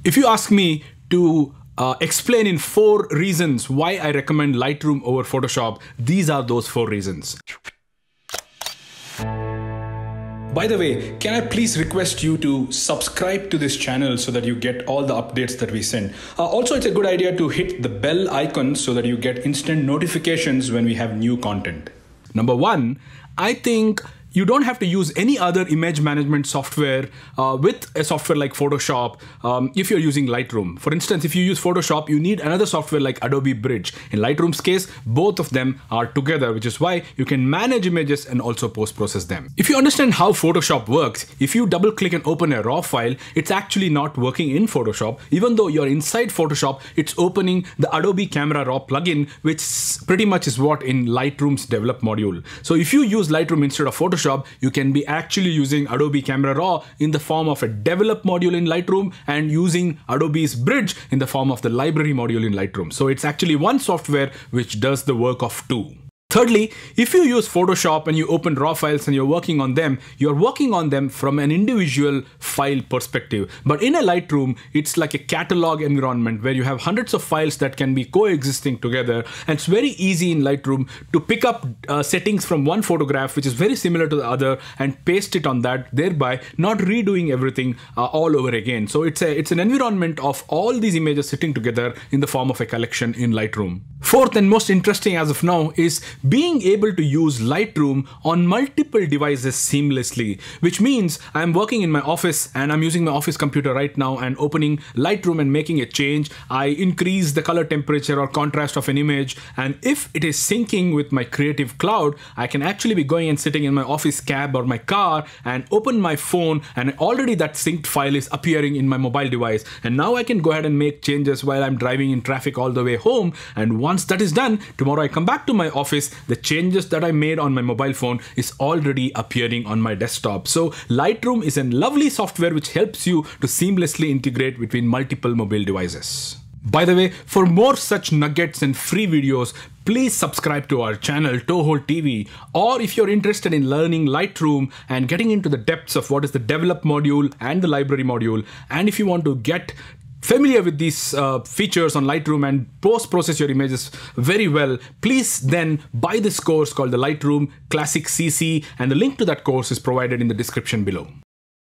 If you ask me to explain in 4 reasons why I recommend Lightroom over Photoshop, these are those 4 reasons. By the way, can I please request you to subscribe to this channel so that you get all the updates that we send. Also, it's a good idea to hit the bell icon so that you get instant notifications when we have new content. Number 1, I think you don't have to use any other image management software with a software like Photoshop if you're using Lightroom. For instance, if you use Photoshop, you need another software like Adobe Bridge. In Lightroom's case, both of them are together, which is why you can manage images and also post-process them. If you understand how Photoshop works, if you double-click and open a raw file, it's actually not working in Photoshop. Even though you're inside Photoshop, it's opening the Adobe Camera Raw plugin, which pretty much is what in Lightroom's develop module. So if you use Lightroom instead of Photoshop, you can be actually using Adobe Camera Raw in the form of a develop module in Lightroom and using Adobe's Bridge in the form of the library module in Lightroom. So it's actually one software which does the work of 2. Thirdly, if you use Photoshop and you open raw files and you're working on them from an individual file perspective. But in a Lightroom, it's like a catalog environment where you have hundreds of files that can be coexisting together. And it's very easy in Lightroom to pick up settings from one photograph, which is very similar to the other, and paste it on that, thereby not redoing everything all over again. So it's an environment of all these images sitting together in the form of a collection in Lightroom. Fourth and most interesting as of now is being able to use Lightroom on multiple devices seamlessly, which means I'm working in my office and I'm using my office computer right now and opening Lightroom and making a change. I increase the color temperature or contrast of an image, and if it is syncing with my Creative Cloud, I can actually be going and sitting in my office cab or my car and open my phone, and already that synced file is appearing in my mobile device. And now I can go ahead and make changes while I'm driving in traffic all the way home. And once that is done, tomorrow I come back to my office, the changes that I made on my mobile phone is already appearing on my desktop. So Lightroom is a lovely software which helps you to seamlessly integrate between multiple mobile devices. By the way, for more such nuggets and free videos, please subscribe to our channel Toehold TV. Or if you're interested in learning Lightroom and getting into the depths of what is the develop module and the library module, and if you want to get familiar with these features on Lightroom and post-process your images very well, please then buy this course called the Lightroom Classic CC, and the link to that course is provided in the description below.